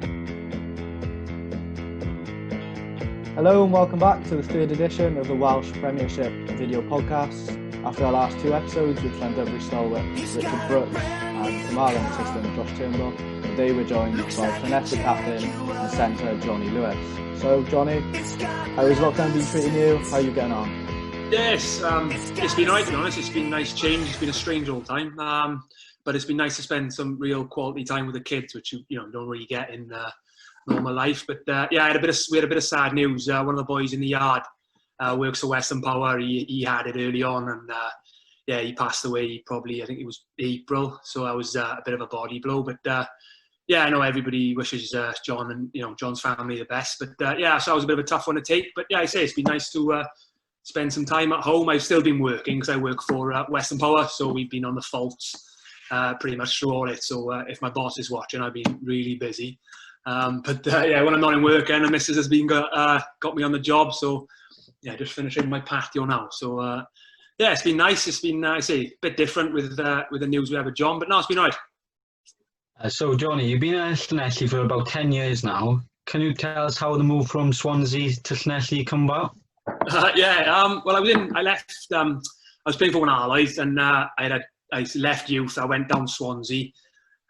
Hello and welcome back to the third edition of the Welsh Premiership video podcast. After our last two episodes with Llanelli stalwart Richard Brooks and Carmarthen assistant Josh Turnbull, today we're joined by Llanelli captain and centre Jonny Lewis. So Jonny, how has lockdown been treating you? How are you getting on? Yes, it's been alright to be honest. It's been a nice change. It's been a strange old time, but it's been nice to spend some real quality time with the kids, which you don't really get in normal life. But we had a bit of sad news. One of the boys in the yard works for Western Power. He had it early on, and he passed away. Probably I think it was April, so that was a bit of a body blow. But I know everybody wishes John and John's family the best. But so it was a bit of a tough one to take. But I say it's been nice to spend some time at home. I've still been working because I work for Western Power, so we've been on the faults pretty much through all it. So if my boss is watching, I've been really busy. When I'm not in work, and the missus has been got me on the job. So just finishing my patio now. So it's been nice. It's been I say a bit different with the news we have with John, but no, it's been alright. So Jonny, you've been at Llanelli for about 10 years now. Can you tell us how the move from Swansea to Llanelli come about? I was playing for one Allies, and I left youth. I went down Swansea.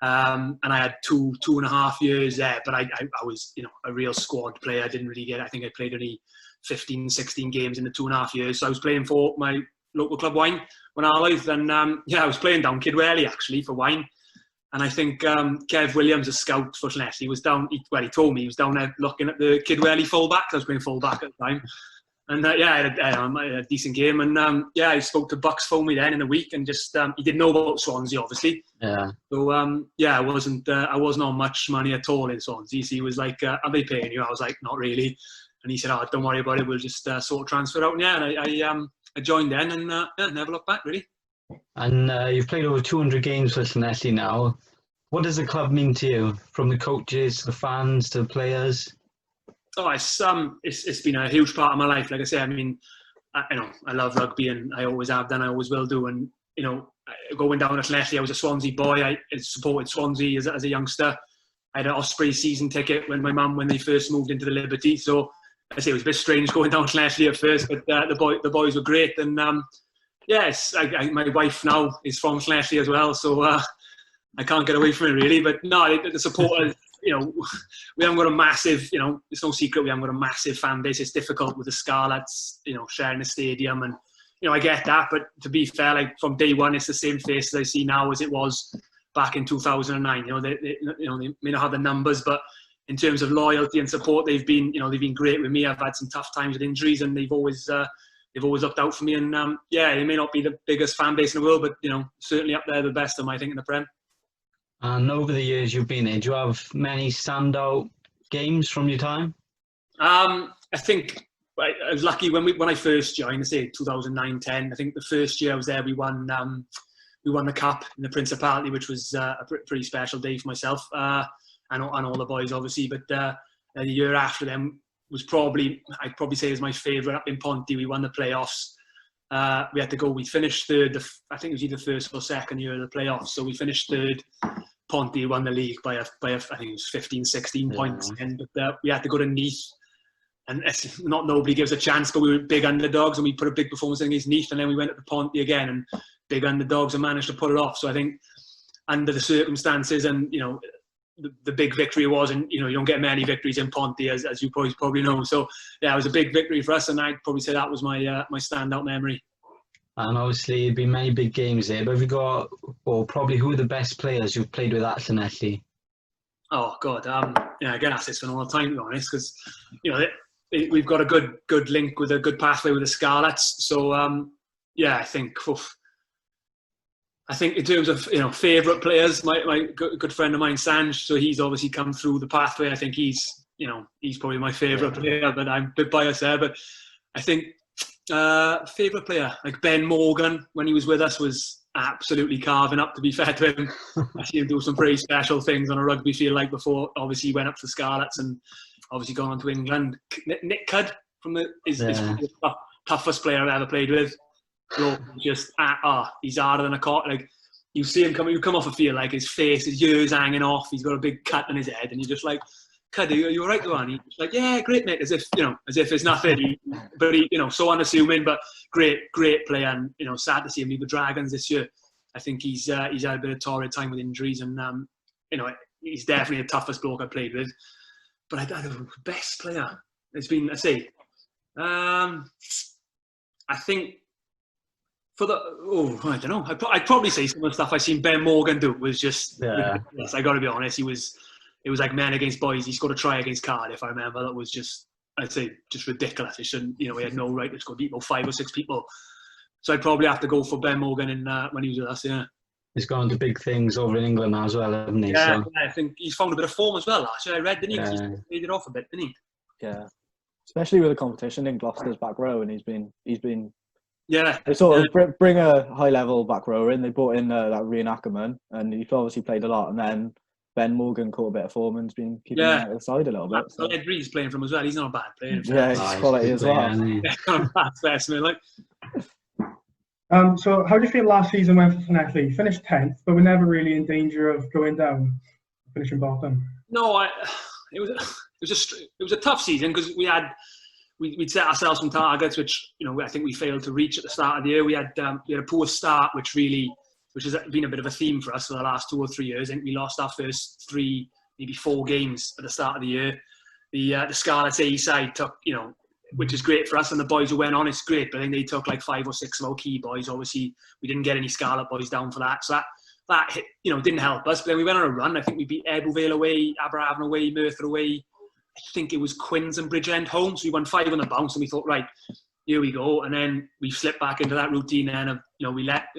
And I had two and a half years there, but I was a real squad player. I didn't really I think I played only 15, 16 games in the 2.5 years. So I was playing for my local club Wine when I lived, and I was playing down Kidwelly actually for Wine. And I think Kev Williams, a scout for Llanelli, was down. He told me he was down there looking at the Kidwelly fullback. I was playing fullback at the time. And I had a decent game, and I spoke to Bucks phone me then in the week, and just he didn't know about Swansea, obviously. Yeah. So I wasn't on much money at all in Swansea. So he was like, "Are they paying you?" I was like, "Not really." And he said, "Oh, don't worry about it. We'll just sort of transfer out." And I joined then, and never looked back really. And you've played over 200 games for Llanelli now. What does the club mean to you, from the coaches to the fans to the players? Oh, it's been a huge part of my life. Like I say, I mean, I love rugby, and I always have done. I always will do. And going down at Llanelli, I was a Swansea boy. I supported Swansea as a youngster. I had an Osprey season ticket when they first moved into the Liberty. So I say it was a bit strange going down to Llanelli at first, but the boys were great. And my wife now is from Llanelli as well, so I can't get away from it really. But no, the supporters. We haven't got a massive, it's no secret we haven't got a massive fan base. It's difficult with the Scarlets, sharing the stadium, and I get that. But to be fair, like from day one, it's the same faces I see now as it was back in 2009. They may not have the numbers, but in terms of loyalty and support, they've been great with me. I've had some tough times with injuries, and they've always looked out for me. And they may not be the biggest fan base in the world, but certainly up there the best of them, I think, in the Prem. And over the years you've been here, do you have many standout games from your time? I think I was lucky when I first joined, say 2009-10. I think the first year I was there, we won the cup in the Principality, which was a pretty special day for myself and all the boys, obviously. But the year after them was I'd probably say is my favourite. Up in Ponty, we won the playoffs. We had to go. We finished third. I think it was either first or second year of the playoffs. So we finished third. Ponty won the league by I think it was 15, 16 points. But we had to go to Neath, and nobody gives a chance. But we were big underdogs, and we put a big performance against Neath, and then we went up to Ponty again, and big underdogs, and managed to pull it off. So I think under the circumstances, and the big victory was, and you don't get many victories in Ponty, as you probably know. So it was a big victory for us, and I'd probably say that was my standout memory. And obviously, there've been many big games there, but have you got, or probably who are the best players you've played with at Llanelli? Oh God, I get asked this one all the time, to be honest, because we've got a good link with a good pathway with the Scarlets. So I think in terms of favourite players, my good friend of mine, Sanj. So he's obviously come through the pathway. I think he's probably my favourite player, but I'm a bit biased there. But I think favourite player like Ben Morgan when he was with us was absolutely carving up. To be fair to him, I see him do some pretty special things on a rugby field. Like before, obviously he went up to the Scarlets and obviously gone on to England. Nick Cudd is the toughest player I've ever played with. Just he's harder than a cock. Like you see him you come off a field, like his face, his ears hanging off, he's got a big cut on his head, and you're just like, Cuddy, are you all right, Johnny? He's like, yeah, great, mate, as if it's nothing. But he, so unassuming, but great player, and, sad to see him leave the Dragons this year. I think he's had a bit of torrid time with injuries, and, he's definitely the toughest bloke I played with. But I don't know, best player, it's been, I think, I don't know. I'd probably say some of the stuff I've seen Ben Morgan do was just ridiculous. I got to be honest. It was like men against boys. He scored a try against Cardiff, I remember. That was just ridiculous. It shouldn't, he had no right to score, beat about 5 or 6 people. So I'd probably have to go for Ben Morgan when he was with us, yeah. He's gone to big things over in England now as well, hasn't he? Yeah, so. I think he's found a bit of form as well last year. I read, didn't he? Yeah. He's made it off a bit, didn't he? Yeah. Especially with the competition in Gloucester's back row, and he's been. Yeah. They sort of bring a high level back rower in. They brought in that Rian Ackerman, and he's obviously played a lot. And then Ben Morgan caught a bit of form and's been keeping him out of the side a little bit. So. Ed Reed's playing from as well. He's not a bad player himself. Yeah, he's quality as well. Yeah, kind of bad specimen, like. So how do you feel last season went for Llanelli? Finished 10th, but we're never really in danger of going down, finishing bottom. No, it was a tough season because we'd set ourselves some targets which I think we failed to reach at the start of the year. We had a poor start, which has been a bit of a theme for us for the last 2 or 3 years. I think we lost our first 3, maybe 4 games at the start of the year. The Scarlets A side took which is great for us, and the boys who went on, it's great. But I think they took like 5 or 6 of our key boys. Obviously, we didn't get any Scarlet boys down for that, so that didn't help us. But then we went on a run. I think we beat Ebbw away, Aberafon away, Merthyr away. I think it was Quinns and Bridgend home. So we won 5 on the bounce, and we thought, right, here we go. And then we slipped back into that routine. Then I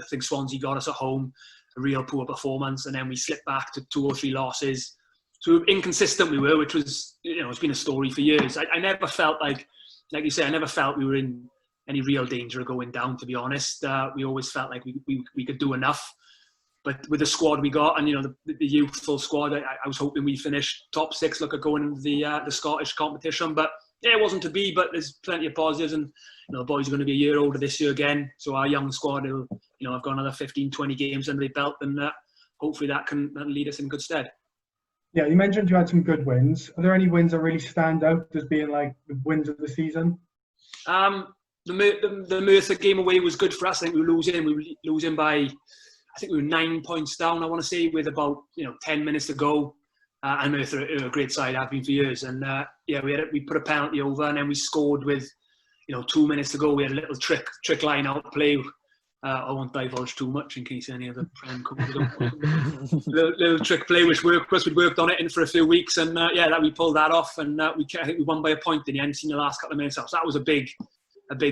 think Swansea got us at home, a real poor performance, and then we slipped back to 2 or 3 losses. So inconsistent we were, which was it's been a story for years. I never felt like you say, I never felt we were in any real danger of going down, to be honest. We always felt like we could do enough. But with the squad we got and, the youthful squad, I was hoping we'd finish top 6, look at going into the Scottish competition. But, yeah, it wasn't to be, but there's plenty of positives. And, the boys are going to be a year older this year again. So our young squad, have got another 15, 20 games under their belt. And hopefully that'll lead us in good stead. Yeah, you mentioned you had some good wins. Are there any wins that really stand out as being like the wins of the season? The Merthyr game away was good for us. I think we were losing by, I think we were 9 points down, I want to say, with about 10 minutes to go. And Merthyr are a great side, have been for years. And we put a penalty over, and then we scored with 2 minutes to go. We had a little trick line out play. I won't divulge too much in case any of the friend comes along. little trick play which worked for us. We'd worked on it for a few weeks, and we pulled that off, and I think we won by a point in the end. Seen the last couple of minutes off. So that was a big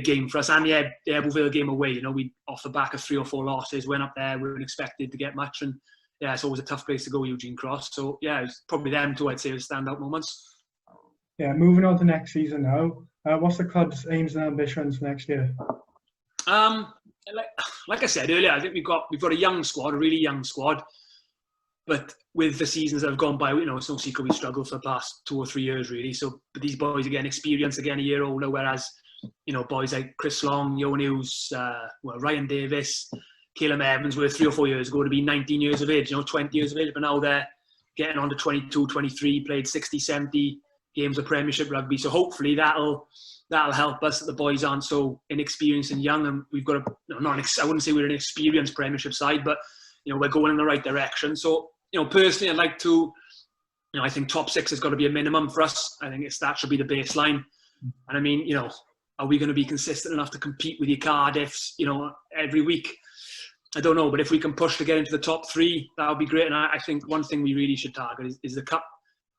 game for us. And the Ebbw game away, we off the back of 3 or 4 losses went up there. We weren't expected to get much, and it's always a tough place to go, Eugene Cross. So it's probably them two I'd say are standout moments. Yeah, moving on to next season now. What's the club's aims and ambitions for next year? Like I said earlier, I think we've got a young squad, a really young squad. But with the seasons that have gone by, it's no secret we struggled for the past 2 or 3 years, really. So, but these boys are getting experience, again, a year older, whereas, boys like Chris Long, Jonny, Ryan Davis, Caleb Evans were 3 or 4 years ago to be 19 years of age, 20 years of age, but now they're getting on to 22, 23, played 60, 70 games of Premiership rugby. So hopefully that'll help us that the boys aren't so inexperienced and young, and we've got I wouldn't say we're an experienced Premiership side, but we're going in the right direction. So personally, I'd like to, I think top 6 has got to be a minimum for us. I think that should be the baseline. And I mean, are we going to be consistent enough to compete with your Cardiffs, every week? I don't know, but if we can push to get into the top 3, that would be great. And I think one thing we really should target is the cup.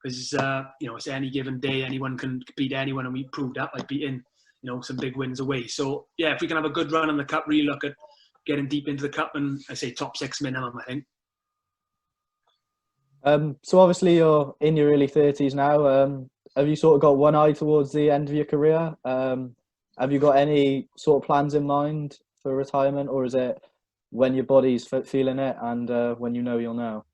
Because, it's any given day, anyone can beat anyone, and we proved that by beating, some big wins away. So, if we can have a good run in the cup, really look at getting deep into the cup, and I say top 6 minimum, I think. So obviously you're in your early 30s now. Have you sort of got one eye towards the end of your career? Have you got any sort of plans in mind for retirement, or is it when your body's feeling it and when you'll know?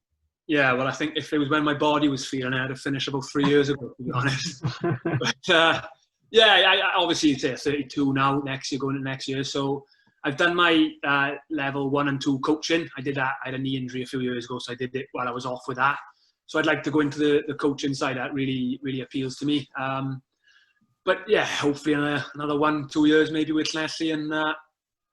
Yeah, well, I think if it was when my body was feeling it, I'd have finished about 3 years ago, to be honest. But I obviously say 32 now, going into next year. So I've done my level 1 and 2 coaching. I did that. I had a knee injury a few years ago, so I did it while I was off with that. So I'd like to go into the coaching side. That really, really appeals to me. But yeah, hopefully another 1-2 years maybe with Llanelli, and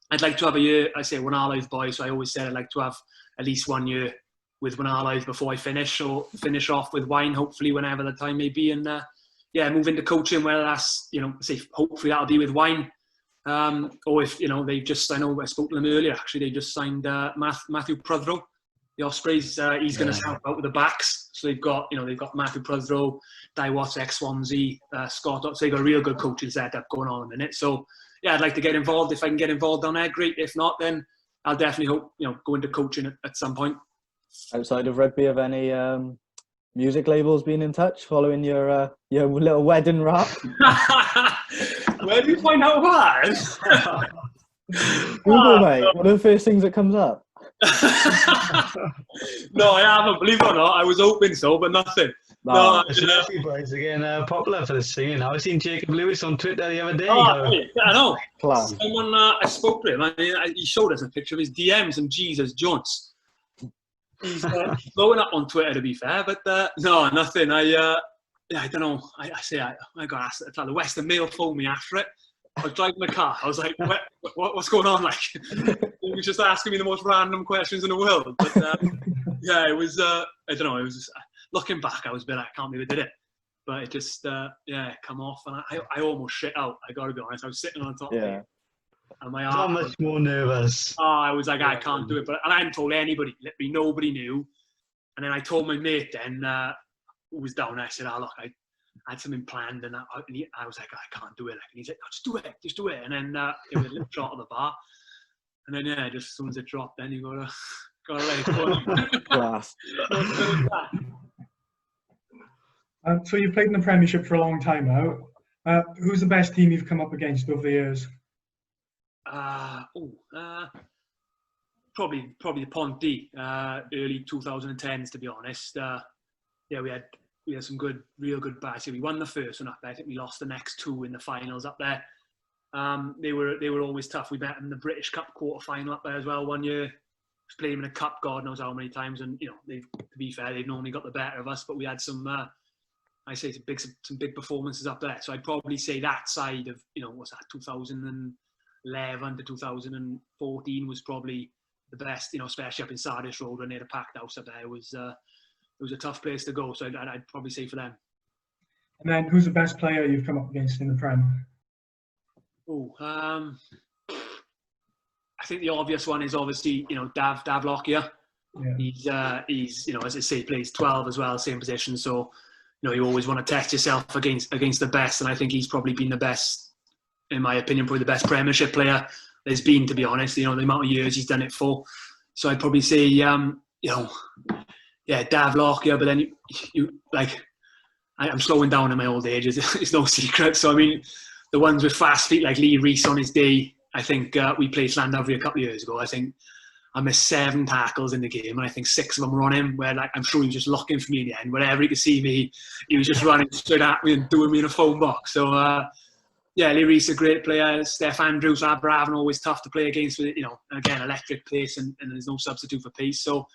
I'd like to have a year. I say when our live boy, so I always said I'd like to have at least 1 year with when our live before I finish, or finish off with wine. Hopefully, whenever the time may be, and yeah, move into coaching. Whether that's say hopefully that'll be with wine, or if they've just I know I spoke to them earlier. Actually, they just signed Matthew Prothero, the Ospreys. He's going to help out with the backs. So they've got Matthew Prothero, Di Watts, ex-Swansea, Scott. So they've got a real good coaching setup going on in a minute. So yeah, I'd like to get involved. If I can get involved down there, great. If not, then I'll definitely hope go into coaching at some point. Outside of rugby, have any music labels been in touch following your little wedding rap? Where do you find out that? Google, mate. One of the first things that comes up. No, I haven't. Believe it or not, I was hoping so, but nothing. No, Llanelli boys are getting popular for the singing. I was seeing Jacob Lewis on Twitter the other day. I know. Class. Someone I spoke to him. He showed us a picture of his DMs and Jesus Jones. He's blowing up on Twitter, to be fair, but no, nothing. I don't know. I got asked. The Western Mail phoned me after it. I was driving the car. I was like, what's going on? Like, he was just asking me the most random questions in the world. But yeah, it was. I don't know. It was just, looking back, I was a bit. I can't believe I did it. But it just come off, and I almost shit out. I got to be honest. I was sitting on top of it, and my so much more nervous. I was like, I can't do it. And I hadn't told anybody. Literally nobody knew. And then I told my mate then, who was down there. I said, look, I had something planned, and I was like, I can't do it. And he's like, no, just do it. And then it was a little shot of the bar. And then just as soon as it dropped, then you gotta let it go. Class. So you've played in the Premiership for a long time now. Who's the best team you've come up against over the years? Probably the Ponty, early 2010s, to be honest. We had some real good battles. We won the first one up there. I think we lost the next two in the finals up there. They were always tough. We met them in the British Cup quarter final up there as well one year. Played them in a cup, God knows how many times. And to be fair, they've normally got the better of us. But we had some big performances up there. So I'd probably say that side of what's that, 2011 to 2014 was probably the best. Especially up in Sardis Road when they had a packed house up there. It was a tough place to go. So I'd probably say for them. And then who's the best player you've come up against in the Prem? I think the obvious one is obviously Dav Lockyer. Yeah. He's as I say, plays 12 as well, same position. So you always want to test yourself against the best, and I think he's probably been the best, in my opinion, probably the best Premiership player there's been, to be honest. The amount of years he's done it for. So I'd probably say Dav Lockyer. But then I'm slowing down in my old age. It's no secret. So I mean, the ones with fast feet like Lee Reese on his day. I think we played Llanelli a couple of years ago. I think I missed 7 tackles in the game, and I think 6 of them were on him. Where I'm sure he was just looking for me in the end. Whenever he could see me, he was just running straight at me and doing me in a phone box. So Lee Reese, a great player. Steph Andrews, Abravan, always tough to play against. With again, electric pace, and there's no substitute for pace. So,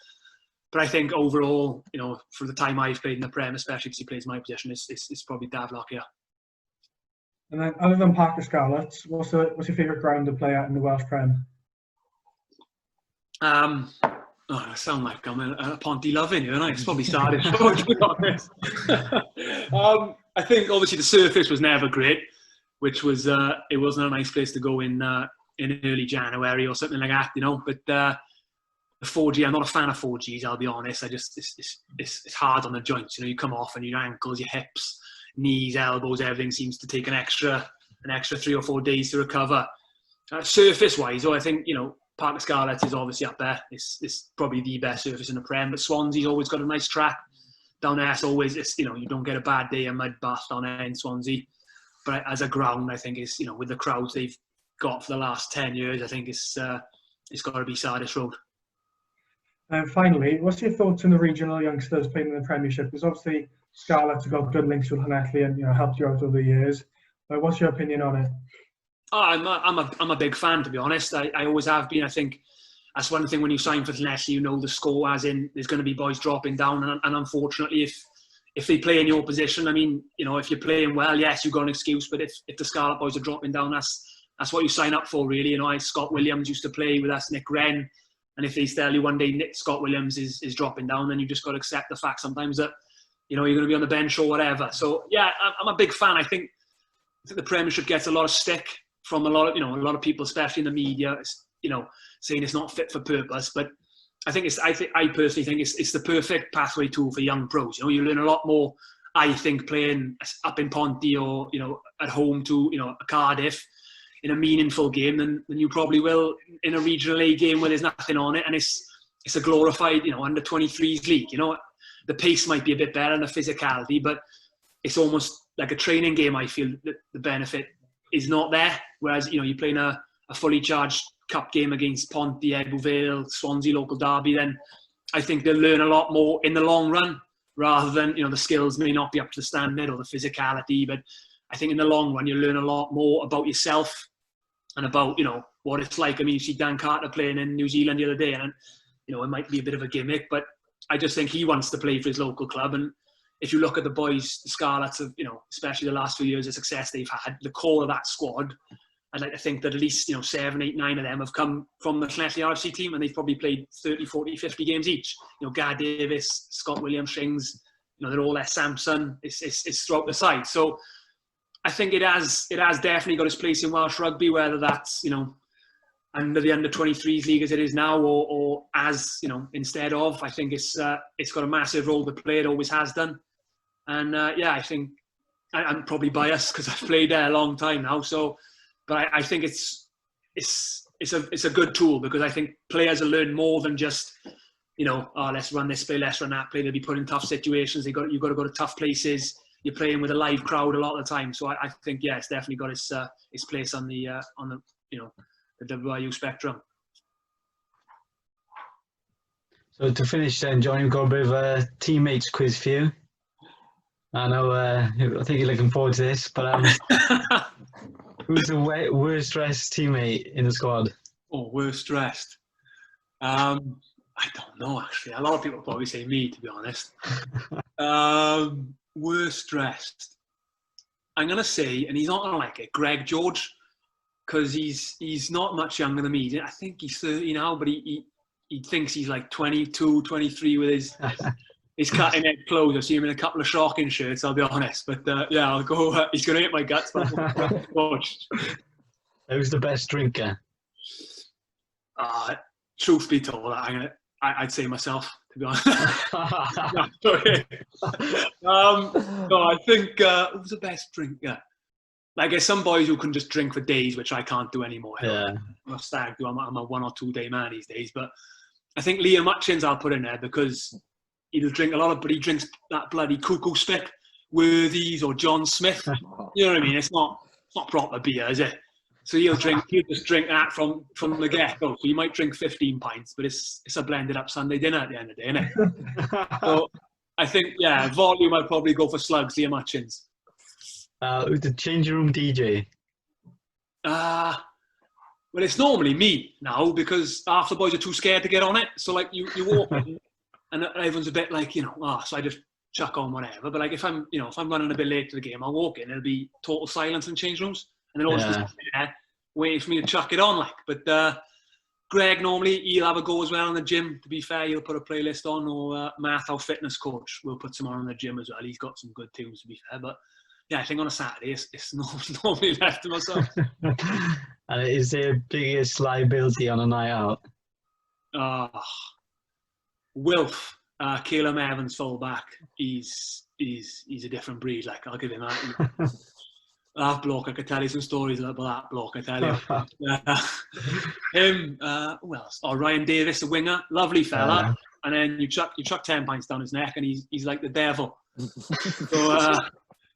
but I think overall, for the time I've played in the Prem, especially because he plays my position, it's probably Dav Lockyer. And then, other than Parker Scarlets, what's your favourite ground to play at in the Welsh Prem? I sound like I'm a Ponty loving you, and it's probably started. To be honest. I think obviously the surface was never great, which was it wasn't a nice place to go in early January or something like that, But the 4G, I'm not a fan of 4Gs. I'll be honest. It's hard on the joints. You come off and your ankles, your hips, knees, elbows, everything seems to take an extra 3 or 4 days to recover. Surface wise, I think Parker Scarlets is obviously up there. It's probably the best surface in the Prem. But Swansea's always got a nice track down there. It's always you don't get a bad day, a mud bath down there in Swansea. But as a ground, I think it's with the crowds they've got for the last 10 years, I think it's got to be Sardis Road. And finally, what's your thoughts on the regional youngsters playing in the Premiership? Because obviously Scarlets have got good links with Llanelli and helped you out over the years. But what's your opinion on it? Oh, I'm a big fan, to be honest. I always have been. I think that's one thing when you sign for Llanelli, you know the score, as in there's going to be boys dropping down, and unfortunately, if they play in your position, I mean, if you're playing well, yes, you've got an excuse. But if the Scarlet boys are dropping down, that's what you sign up for, really. Scott Williams used to play with us, Nick Wren, and if they tell you one day Scott Williams is dropping down, then you just got to accept the fact sometimes that you're going to be on the bench or whatever. So yeah, I'm a big fan. I think the Premiership gets a lot of stick from a lot of people, especially in the media, saying it's not fit for purpose. But I personally think it's the perfect pathway tool for young pros. You learn a lot more, I think, playing up in Ponty or at home to Cardiff in a meaningful game than you probably will in a regional A game where there's nothing on it, and it's a glorified under 23s league. The pace might be a bit better and the physicality, but it's almost like a training game. I feel that the benefit is not there. Whereas you're playing a fully charged cup game against Ponty, Ebbw Vale, Swansea local derby, then I think they'll learn a lot more in the long run, rather than the skills may not be up to the standard or the physicality. But I think in the long run you'll learn a lot more about yourself and about what it's like. I mean, you see Dan Carter playing in New Zealand the other day, and it might be a bit of a gimmick, but I just think he wants to play for his local club. And if you look at the boys, the Scarlets of especially the last few years of success they've had, the core of that squad, I'd like to think that at least 7, 8, 9 of them have come from the Llanelli RFC team, and they've probably played 30, 40, 50 games each. Gar Davis, Scott Williams, Shings, they're all there. Samson, it's throughout the side. So I think it has definitely got its place in Welsh rugby, whether that's under the under 23s league as it is now, or as instead of. I think it's got a massive role to play. It always has done, and I think I'm probably biased because I've played there a long time now. So, but I think it's a good tool, because I think players will learn more than just let's run this play, let's run that play. They'll be put in tough situations. You've got to go to tough places. You're playing with a live crowd a lot of the time. So I think it's definitely got its place on the the WIU spectrum. So to finish then, Jonny, we've got a bit of a teammates quiz for you. I know, I think you're looking forward to this, but who's the worst dressed teammate in the squad? Oh, worst dressed? I don't know, actually. A lot of people probably say me, to be honest. Worst dressed? I'm going to say, and he's not going to like it, Greg George. Because he's not much younger than me. I think he's 30 now, but he thinks he's like 22, 23 with his cutting edge clothes. I've seen him in a couple of shocking shirts, I'll be honest. But I'll go. He's going to hit my guts. But Who's the best drinker? Truth be told, I'd say myself, to be honest. No, I think who's the best drinker? Like, there's some boys who can just drink for days, which I can't do anymore. Yeah. I'm a stag do. I'm a 1 or 2 day man these days. But I think Liam Hutchins I'll put in there, because he'll drink a lot but he drinks that bloody cuckoo spit, Worthies or John Smith. You know what I mean? It's not proper beer, is it? So he'll just drink that from the get-go. So you might drink 15 pints, but it's a blended up Sunday dinner at the end of the day, isn't it? So I think, volume, I'd probably go for slugs, Liam Hutchins. The changing room DJ? Well, it's normally me now, because half the boys are too scared to get on it. So, like, you walk in and everyone's a bit like, so I just chuck on whatever. But, like, if I'm running a bit late to the game, I'll walk in, it'll be total silence in change rooms. And they'll always just be there waiting for me to chuck it on, like. But Greg, normally, he'll have a go as well in the gym. To be fair, he'll put a playlist on, or Matt, our fitness coach, will put some on in the gym as well. He's got some good tunes, to be fair. But I think on a Saturday, it's normally left to myself. And is there biggest liability on a night out? Wilf, Caleb Evans, fullback. He's a different breed. Like, I'll give him that. That bloke, I could tell you some stories about that bloke, I tell you. Him, who else? Ryan Davis, the winger, lovely fella. And then you chuck 10 pints down his neck, and he's like the devil. So.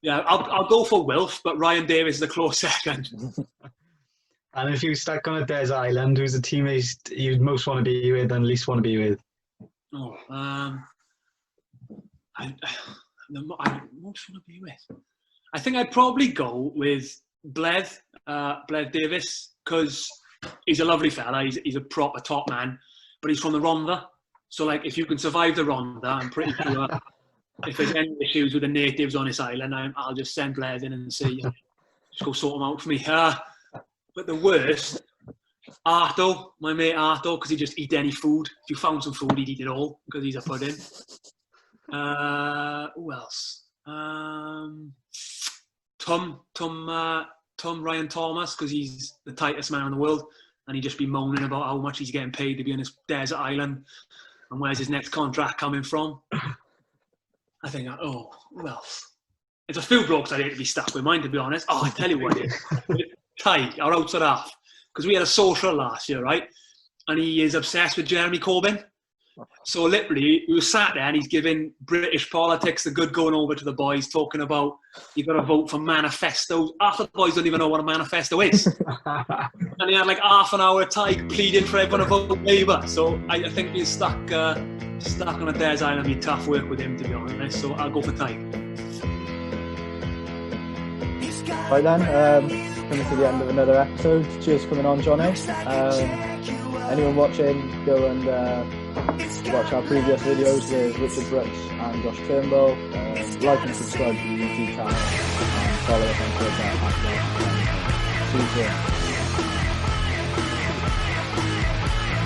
I'll go for Wilf, but Ryan Davis is a close second. And if you stuck on a desert island, who's the teammate you'd most want to be with and least want to be with? I most want to be with. I think I'd probably go with Bled Davis, because he's a lovely fella. He's a proper top man, but he's from the Rhondda. So, like, if you can survive the Rhondda, I'm pretty sure if there's any issues with the natives on this island, I'll just send Bled in and say, just go sort them out for me. But the worst, Arto, my mate Arto, because he'd just eat any food. If you found some food, he'd eat it all because he's a pudding. Who else? Tom Ryan Thomas, because he's the tightest man in the world, and he'd just be moaning about how much he's getting paid to be on this desert island and where's his next contract coming from. I think, who else? There's a few blokes I'd hate to be stuck with mine, to be honest. Oh, I tell you what, Ty, our outside half, because we had a social last year, right? And he is obsessed with Jeremy Corbyn. So literally, we were sat there and he's giving British politics the good going over to the boys, talking about you've got to vote for manifestos. Half the boys don't even know what a manifesto is. And he had like half an hour Ty pleading for everyone to vote Labour. So I think being stuck on a desert island would be tough work with him, to be honest. So I'll go for Ty. Right then, coming to the end of another episode. Cheers for coming on, Jonny. Anyone watching, go and watch our previous videos with Richard Brooks and Josh Turnbull. Like and subscribe to the YouTube channel and follow us on Twitter. See you soon.